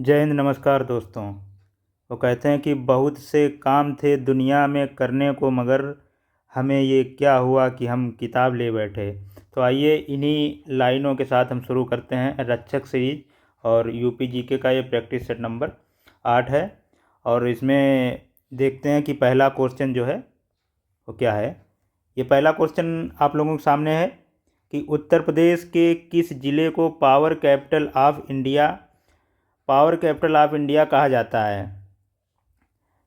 जय हिंद। नमस्कार दोस्तों। वो कहते हैं कि बहुत से काम थे दुनिया में करने को, मगर हमें ये क्या हुआ कि हम किताब ले बैठे। तो आइए इन्हीं लाइनों के साथ हम शुरू करते हैं रक्षक सीरीज। और यूपी जीके का ये प्रैक्टिस सेट नंबर 8 है। और इसमें देखते हैं कि पहला क्वेश्चन जो है वो क्या है। ये पहला क्वेश्चन आप लोगों के सामने है कि उत्तर प्रदेश के किस जिले को पावर कैपिटल ऑफ इंडिया कहा जाता है।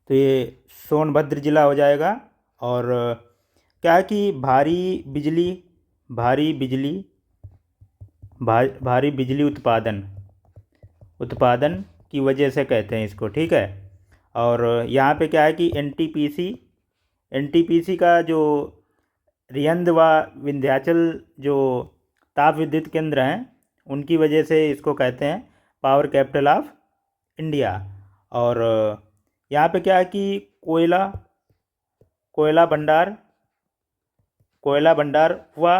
तो ये सोनभद्र जिला हो जाएगा। और क्या है कि भारी बिजली भारी बिजली उत्पादन उत्पादन की वजह से कहते हैं इसको, ठीक है। और यहाँ पे क्या है कि एनटीपीसी का जो रियंद व विंध्याचल जो ताप विद्युत केंद्र हैं, उनकी वजह से इसको कहते हैं पावर कैपिटल ऑफ इंडिया। और यहाँ पे क्या है कि कोयला कोयला भंडार कोयला भंडार हुआ।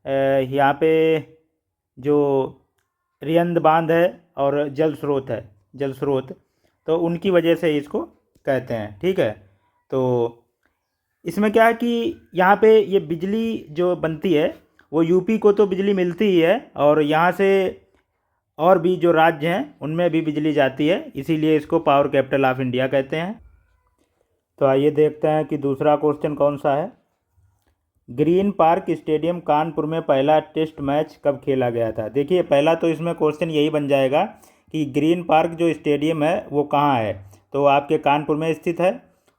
यहाँ पे जो रियंद बांध है और जल स्रोत, तो उनकी वजह से इसको कहते हैं, ठीक है। तो इसमें क्या है कि यहाँ पे ये बिजली जो बनती है वो यूपी को तो बिजली मिलती ही है, और यहाँ से और भी जो राज्य हैं उनमें भी बिजली जाती है, इसीलिए इसको पावर कैपिटल ऑफ इंडिया कहते हैं। तो आइए देखते हैं कि दूसरा क्वेश्चन कौन सा है। ग्रीन पार्क स्टेडियम कानपुर में पहला टेस्ट मैच कब खेला गया था। देखिए, पहला तो इसमें क्वेश्चन यही बन जाएगा कि ग्रीन पार्क जो स्टेडियम है वो कहाँ है। तो आपके कानपुर में स्थित है।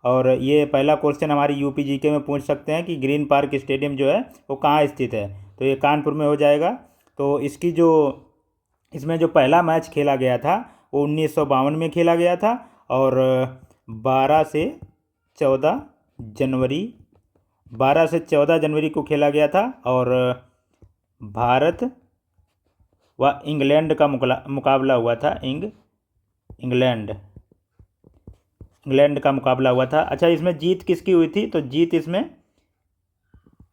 और ये पहला क्वेश्चन हमारी यूपी जीके में पूछ सकते हैं कि ग्रीन पार्क स्टेडियम जो है वो कहाँ स्थित है। तो ये कानपुर में हो जाएगा। तो इसमें जो पहला मैच खेला गया था वो 1952 में खेला गया था। और 12 से 14 जनवरी 12 से 14 जनवरी को खेला गया था। और भारत व इंग्लैंड का मुकाबला हुआ था। इंग्लैंड का मुकाबला हुआ था। अच्छा, इसमें जीत किसकी हुई थी? तो जीत इसमें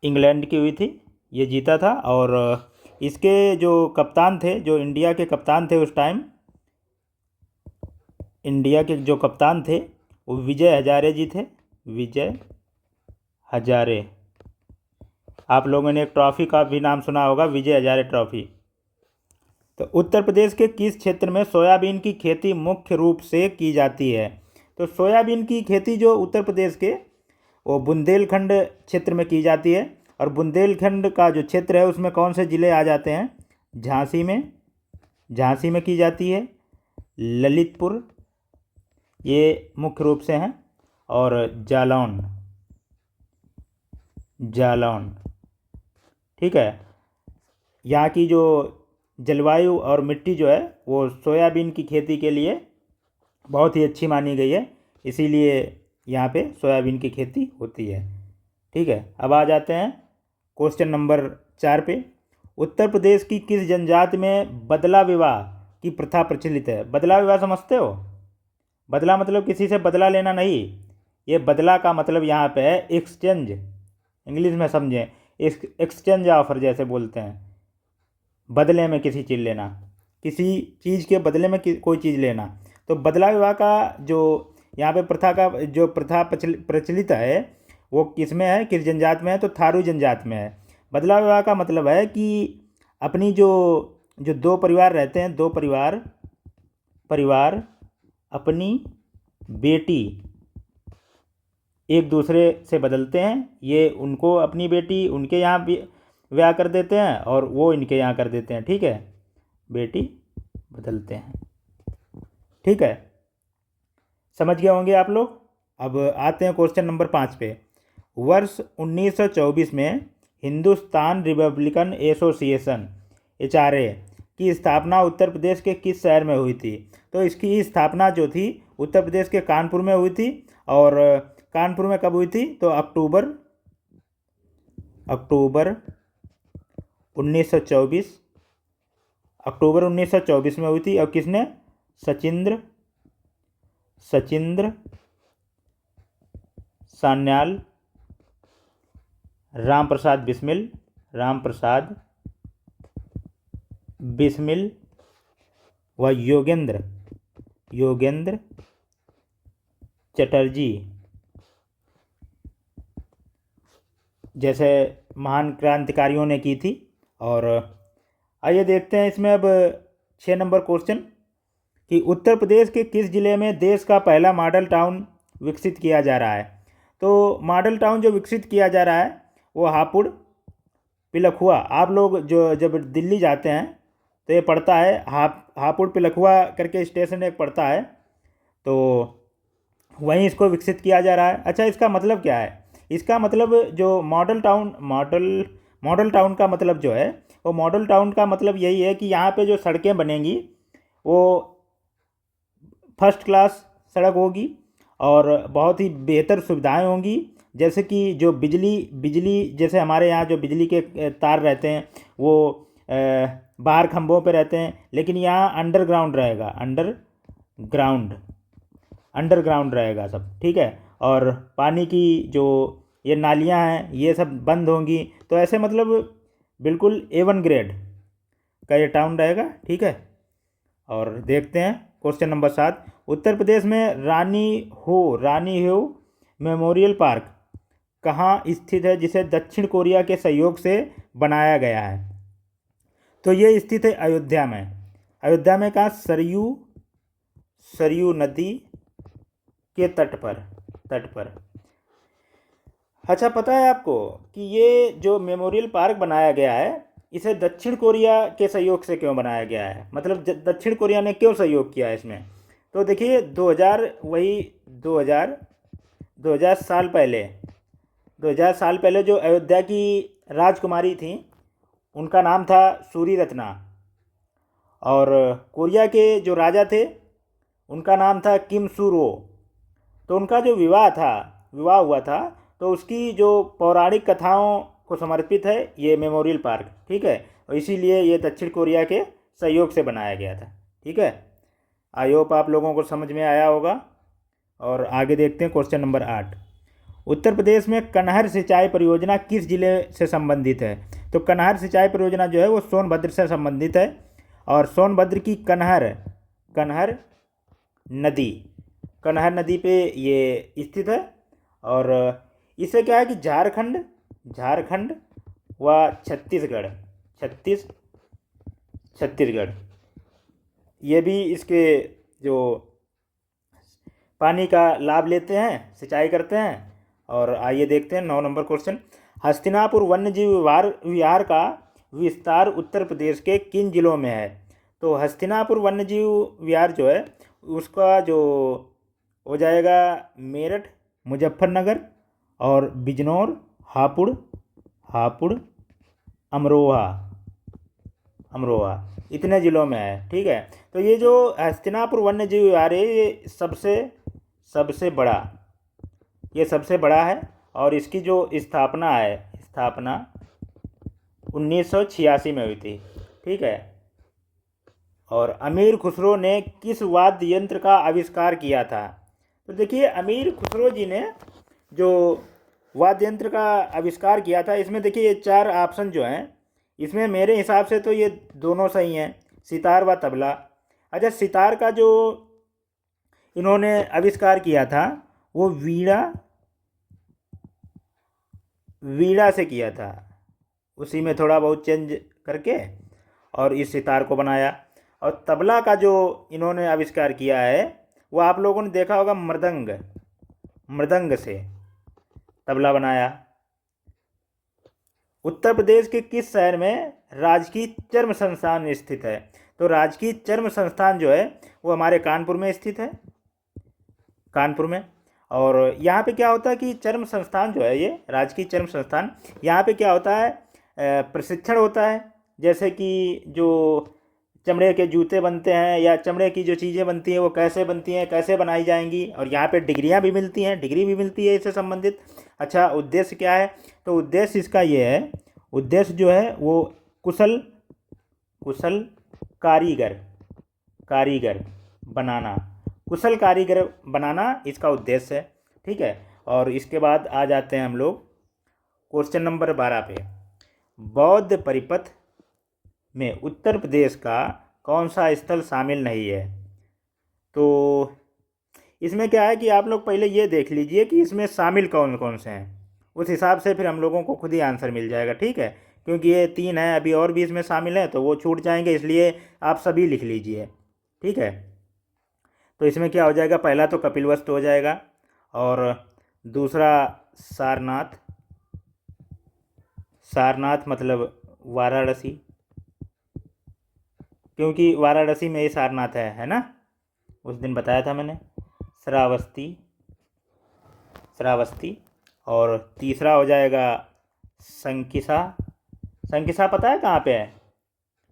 इंग्लैंड की हुई थी, ये जीता था। और इसके जो कप्तान थे, जो इंडिया के कप्तान थे उस टाइम, इंडिया के जो कप्तान थे वो विजय हजारे जी थे। विजय हजारे। आप लोगों ने एक ट्रॉफी का भी नाम सुना होगा, विजय हजारे ट्रॉफी। तो उत्तर प्रदेश के किस क्षेत्र में सोयाबीन की खेती मुख्य रूप से की जाती है। तो सोयाबीन की खेती जो उत्तर प्रदेश के वो बुंदेलखंड क्षेत्र में की जाती है। और बुंदेलखंड का जो क्षेत्र है उसमें कौन से ज़िले आ जाते हैं? झांसी में की जाती है, ललितपुर ये मुख्य रूप से हैं, और जालौन, ठीक है। यहाँ की जो जलवायु और मिट्टी जो है वो सोयाबीन की खेती के लिए बहुत ही अच्छी मानी गई है, इसीलिए यहाँ पे सोयाबीन की खेती होती है, ठीक है। अब आ जाते हैं क्वेश्चन नंबर 4 पे। उत्तर प्रदेश की किस जनजाति में बदला विवाह की प्रथा प्रचलित है। बदला विवाह समझते हो? बदला मतलब किसी से बदला लेना नहीं। ये बदला का मतलब यहाँ पे है एक्सचेंज। इंग्लिश में समझें, एक्सचेंज ऑफर जैसे बोलते हैं। बदले में किसी चीज़ लेना, किसी चीज़ के बदले में कोई चीज़ लेना। तो बदला विवाह का जो यहाँ पे प्रथा प्रचलित है वो किस में है, किस जनजात में है? तो थारू जनजात में है। बदला विवाह का मतलब है कि अपनी जो जो दो परिवार रहते हैं, दो परिवार अपनी बेटी एक दूसरे से बदलते हैं। ये उनको अपनी बेटी उनके यहाँ ब्याह कर देते हैं और वो इनके यहाँ कर देते हैं, ठीक है। बेटी बदलते हैं, ठीक है। समझ गए होंगे आप लोग। अब आते हैं क्वेश्चन नंबर 5 पे। वर्ष 1924 में हिंदुस्तान रिपब्लिकन एसोसिएशन HRA की स्थापना उत्तर प्रदेश के किस शहर में हुई थी। तो इसकी स्थापना जो थी उत्तर प्रदेश के कानपुर में हुई थी। और कानपुर में कब हुई थी? तो अक्टूबर 1924 अक्टूबर 1924 में हुई थी। और किसने? सचिंद्र सान्याल, राम प्रसाद बिस्मिल व योगेंद्र योगेंद्र चटर्जी जैसे महान क्रांतिकारियों ने की थी। और आइए देखते हैं इसमें अब 6 नंबर क्वेश्चन कि उत्तर प्रदेश के किस जिले में देश का पहला मॉडल टाउन विकसित किया जा रहा है। तो मॉडल टाउन जो विकसित किया जा रहा है वो हापुड़ पिलखुआ। आप लोग जो जब दिल्ली जाते हैं तो ये पड़ता है हापुड़ पिलखुआ करके स्टेशन एक पड़ता है, तो वहीं इसको विकसित किया जा रहा है। अच्छा, इसका मतलब क्या है? इसका मतलब जो मॉडल टाउन का मतलब जो है वो मॉडल टाउन का मतलब यही है कि यहाँ पे जो सड़कें बनेंगी वो फर्स्ट क्लास सड़क होगी और बहुत ही बेहतर सुविधाएं होंगी। जैसे कि जो बिजली जैसे हमारे यहाँ जो बिजली के तार रहते हैं वो बाहर खंभों पे रहते हैं, लेकिन यहाँ अंडरग्राउंड रहेगा सब, ठीक है। और पानी की जो ये नालियाँ हैं ये सब बंद होंगी, तो ऐसे मतलब बिल्कुल A1 ग्रेड का ये टाउन रहेगा, ठीक है। और देखते हैं क्वेश्चन नंबर 7, उत्तर प्रदेश में रानी हो मेमोरियल पार्क कहाँ स्थित है जिसे दक्षिण कोरिया के सहयोग से बनाया गया है। तो ये स्थित है अयोध्या में। अयोध्या में कहाँ? सरयू नदी के तट पर। अच्छा, पता है आपको कि ये जो मेमोरियल पार्क बनाया गया है इसे दक्षिण कोरिया के सहयोग से क्यों बनाया गया है? मतलब दक्षिण कोरिया ने क्यों सहयोग किया है इसमें? तो देखिए 2000 साल पहले जो अयोध्या की राजकुमारी थी उनका नाम था सूरी रत्ना, और कोरिया के जो राजा थे उनका नाम था किम सुरो। तो उनका जो विवाह हुआ था, तो उसकी जो पौराणिक कथाओं को समर्पित है ये मेमोरियल पार्क, ठीक है। और इसीलिए ये दक्षिण कोरिया के सहयोग से बनाया गया था, ठीक है। आई होप आप लोगों को समझ में आया होगा। और आगे देखते हैं क्वेश्चन नंबर 8, उत्तर प्रदेश में कनहर सिंचाई परियोजना किस जिले से संबंधित है? तो कनहर सिंचाई परियोजना जो है वो सोनभद्र से संबंधित है, और सोनभद्र की कनहर नदी पे ये स्थित है। और इससे क्या है कि झारखंड व छत्तीसगढ़ ये भी इसके जो पानी का लाभ लेते हैं, सिंचाई करते हैं। और आइए देखते हैं 9 नंबर क्वेश्चन, हस्तिनापुर वन्यजीव विहार का विस्तार उत्तर प्रदेश के किन जिलों में है? तो हस्तिनापुर वन्यजीव विहार जो है उसका जो हो जाएगा मेरठ, मुजफ्फरनगर और बिजनौर, हापुड़, अमरोहा इतने ज़िलों में है, ठीक है। तो ये जो हस्तिनापुर वन्यजीव विहार है ये सबसे बड़ा है, और इसकी जो स्थापना 1986 में हुई थी, ठीक है। और अमीर खुसरो ने किस वाद्य यंत्र का आविष्कार किया था? तो देखिए अमीर खुसरो जी ने जो वाद्य यंत्र का आविष्कार किया था, इसमें देखिए ये 4 ऑप्शन जो हैं इसमें मेरे हिसाब से तो ये दोनों सही हैं, सितार व तबला। अच्छा, सितार का जो इन्होंने आविष्कार किया था वो वीणा से किया था, उसी में थोड़ा बहुत चेंज करके और इस सितार को बनाया। और तबला का जो इन्होंने आविष्कार किया है वो आप लोगों ने देखा होगा, मृदंग से तबला बनाया। उत्तर प्रदेश के किस शहर में राजकीय चर्म संस्थान स्थित है? तो राजकीय चर्म संस्थान जो है वो हमारे कानपुर में स्थित है, कानपुर में। और यहाँ पे क्या होता है कि चर्म संस्थान जो है ये राजकीय चर्म संस्थान, यहाँ पे क्या होता है, प्रशिक्षण होता है। जैसे कि जो चमड़े के जूते बनते हैं या चमड़े की जो चीज़ें बनती हैं वो कैसे बनती हैं, कैसे बनाई जाएंगी, और यहाँ पे डिग्री भी मिलती है इससे संबंधित। अच्छा, उद्देश्य क्या है? तो उद्देश्य इसका ये है, उद्देश्य जो है वो कुशल कारीगर बनाना इसका उद्देश्य है, ठीक है। और इसके बाद आ जाते हैं हम लोग क्वेश्चन नंबर 12 पे, बौद्ध परिपथ में उत्तर प्रदेश का कौन सा स्थल शामिल नहीं है? तो इसमें क्या है कि आप लोग पहले ये देख लीजिए कि इसमें शामिल कौन कौन से हैं, उस हिसाब से फिर हम लोगों को खुद ही आंसर मिल जाएगा, ठीक है। क्योंकि ये 3 है, अभी और भी इसमें शामिल हैं तो वो छूट जाएंगे, इसलिए आप सभी लिख लीजिए, ठीक है। तो इसमें क्या हो जाएगा, पहला तो कपिलवस्तु हो जाएगा, और दूसरा सारनाथ, सारनाथ मतलब वाराणसी, क्योंकि वाराणसी में ही सारनाथ है ना, उस दिन बताया था मैंने। श्रावस्ती, श्रावस्ती। और तीसरा हो जाएगा संकिसा। संकिसा पता है कहाँ पे है,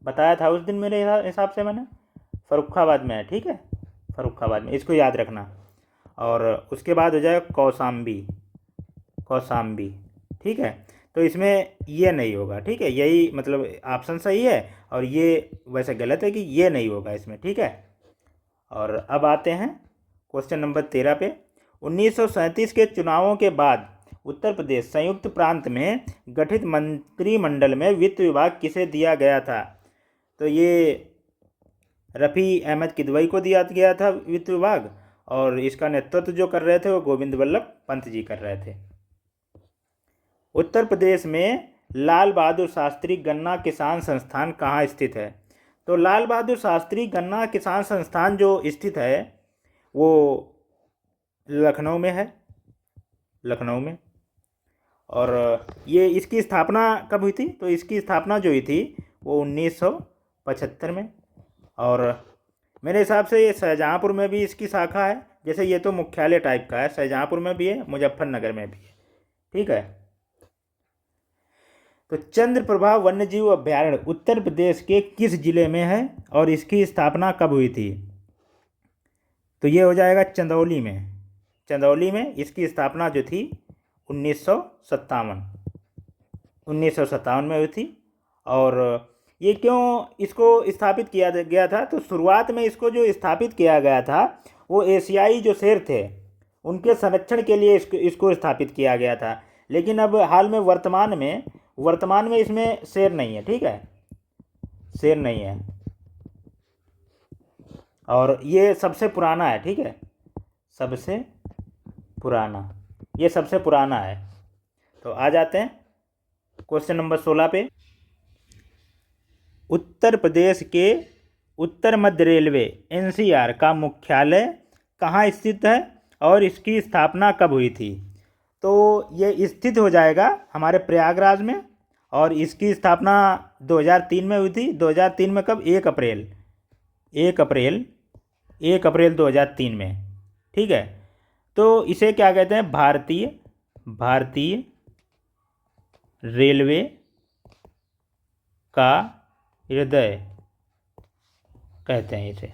बताया था उस दिन मेरे हिसाब से मैंने, फर्रुखाबाद में है, ठीक है, फर्रुखाबाद में, इसको याद रखना। और उसके बाद हो जाएगा कौसाम्बी, कौसाम्बी, ठीक है। तो इसमें ये नहीं होगा, ठीक है, यही मतलब ऑप्शन सही है, और ये वैसे गलत है कि ये नहीं होगा इसमें, ठीक है। और अब आते हैं क्वेश्चन नंबर 13 पे। 1937 के चुनावों के बाद उत्तर प्रदेश संयुक्त प्रांत में गठित मंत्रिमंडल में वित्त विभाग किसे दिया गया था? तो ये रफ़ी अहमद किदवई को दिया गया था वित्त विभाग, और इसका नेतृत्व जो कर रहे थे वो गोविंद वल्लभ पंत जी कर रहे थे। उत्तर प्रदेश में लाल बहादुर शास्त्री गन्ना किसान संस्थान कहाँ स्थित है? तो लाल बहादुर शास्त्री गन्ना किसान संस्थान जो स्थित है वो लखनऊ में है, लखनऊ में। और ये इसकी स्थापना कब हुई थी? तो इसकी स्थापना जो हुई थी वो 1975 में। और मेरे हिसाब से ये शाहजहाँपुर में भी इसकी शाखा है, जैसे ये तो मुख्यालय टाइप का है, शाहजहाँपुर में भी है, मुजफ्फरनगर में भी है, ठीक है। तो चंद्रप्रभा वन्यजीव अभयारण्य उत्तर प्रदेश के किस जिले में है और इसकी स्थापना कब हुई थी? तो ये हो जाएगा चंदौली में, चंदौली में इसकी स्थापना जो थी 1957 में हुई थी। और ये क्यों इसको स्थापित किया गया था? तो शुरुआत में इसको जो स्थापित किया गया था वो एशियाई जो शेर थे उनके संरक्षण के लिए इसको स्थापित किया गया था। लेकिन अब हाल में वर्तमान में इसमें शेर नहीं है, ठीक है, शेर नहीं है। और ये सबसे पुराना है, ठीक है, सबसे पुराना, ये सबसे पुराना है। तो आ जाते हैं क्वेश्चन नंबर 16 पे। उत्तर प्रदेश के उत्तर मध्य रेलवे एनसीआर का मुख्यालय कहाँ स्थित है और इसकी स्थापना कब हुई थी? तो ये स्थित हो जाएगा हमारे प्रयागराज में, और इसकी स्थापना 2003 में हुई थी। 2003 में कब? 1 अप्रैल 2003 में, ठीक है। तो इसे क्या कहते हैं? भारतीय रेलवे का हृदय कहते हैं इसे,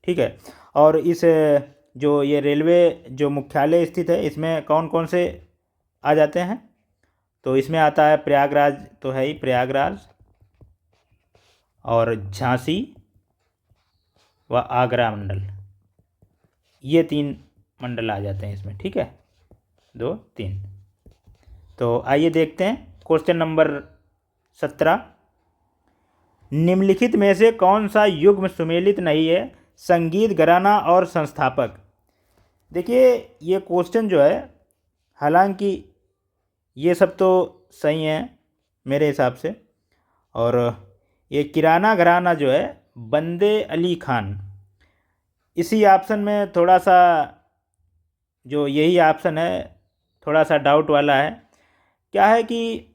ठीक है। और इस जो ये रेलवे जो मुख्यालय स्थित है इसमें कौन कौन से आ जाते हैं? तो इसमें आता है प्रयागराज, तो है ही प्रयागराज, और झांसी व आगरा मंडल, ये 3 मंडल आ जाते हैं इसमें, ठीक है, 2 3। तो आइए देखते हैं क्वेश्चन नंबर 17। निम्नलिखित में से कौन सा युग्म सुमेलित नहीं है? संगीत घराना और संस्थापक। देखिए ये क्वेश्चन जो है, हालांकि ये सब तो सही है मेरे हिसाब से, और ये किराना घराना जो है बंदे अली खान, इसी ऑप्शन में थोड़ा सा, जो यही ऑप्शन है थोड़ा सा डाउट वाला है। क्या है कि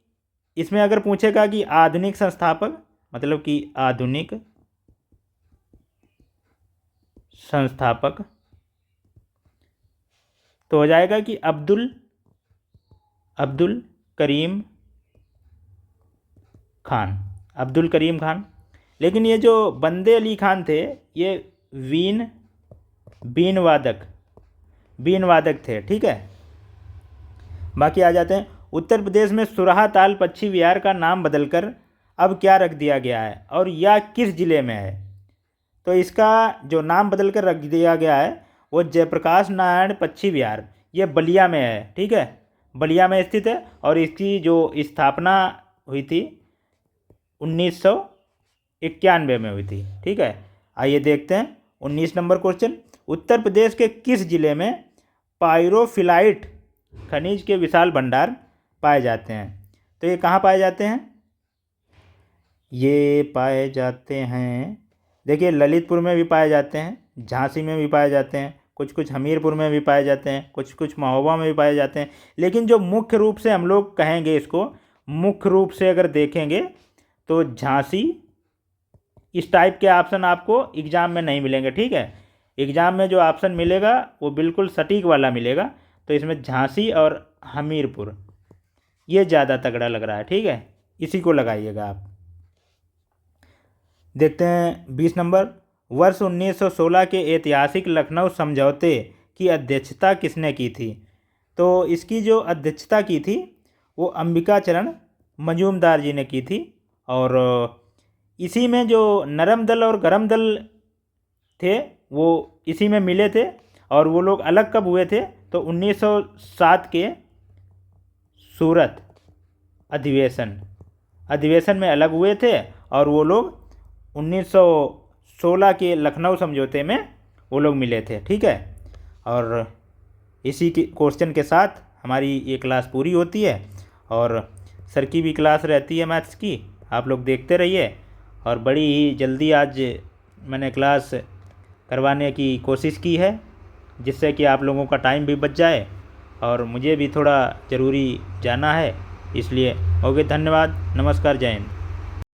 इसमें अगर पूछेगा कि आधुनिक संस्थापक, मतलब कि आधुनिक संस्थापक, तो हो जाएगा कि अब्दुल करीम खान। लेकिन ये जो बंदे अली खान थे ये बीन वादक थे, ठीक है। बाकी आ जाते हैं। उत्तर प्रदेश में सुराहा ताल पक्षी विहार का नाम बदलकर अब क्या रख दिया गया है और यह किस जिले में है? तो इसका जो नाम बदलकर रख दिया गया है वो जयप्रकाश नारायण पक्षी विहार, ये बलिया में है, ठीक है, बलिया में स्थित है। और इसकी जो स्थापना हुई थी 1991 में हुई थी, ठीक है। आइए देखते हैं 19 नंबर क्वेश्चन, उत्तर प्रदेश के किस जिले में पायरोफिलाइट खनिज के विशाल भंडार पाए जाते हैं? तो ये कहाँ पाए जाते हैं? ये पाए जाते हैं, देखिए ललितपुर में भी पाए जाते हैं, झांसी में भी पाए जाते हैं, कुछ कुछ हमीरपुर में भी पाए जाते हैं, कुछ कुछ महोबा में भी पाए जाते हैं। लेकिन जो मुख्य रूप से हम लोग कहेंगे इसको, मुख्य रूप से अगर देखेंगे तो झांसी, इस टाइप के ऑप्शन आपको एग्ज़ाम में नहीं मिलेंगे, ठीक है। एग्ज़ाम में जो ऑप्शन मिलेगा वो बिल्कुल सटीक वाला मिलेगा। तो इसमें झांसी और हमीरपुर ये ज़्यादा तगड़ा लग रहा है, ठीक है, इसी को लगाइएगा आप। देखते हैं 20 नंबर, वर्ष 1916 के ऐतिहासिक लखनऊ समझौते की अध्यक्षता किसने की थी? तो इसकी जो अध्यक्षता की थी वो अंबिकाचरण मजूमदार जी ने की थी। और इसी में जो नरम दल और गरम दल थे वो इसी में मिले थे। और वो लोग अलग कब हुए थे? तो 1907 के सूरत अधिवेशन में अलग हुए थे। और वो लोग 1916 के लखनऊ समझौते में वो लोग मिले थे, ठीक है। और इसी के क्वेश्चन के साथ हमारी ये क्लास पूरी होती है। और सर की भी क्लास रहती है मैथ्स की, आप लोग देखते रहिए। और बड़ी ही जल्दी आज मैंने क्लास करवाने की कोशिश की है, जिससे कि आप लोगों का टाइम भी बच जाए और मुझे भी थोड़ा ज़रूरी जाना है, इसलिए ओके, धन्यवाद, नमस्कार, जय हिंद।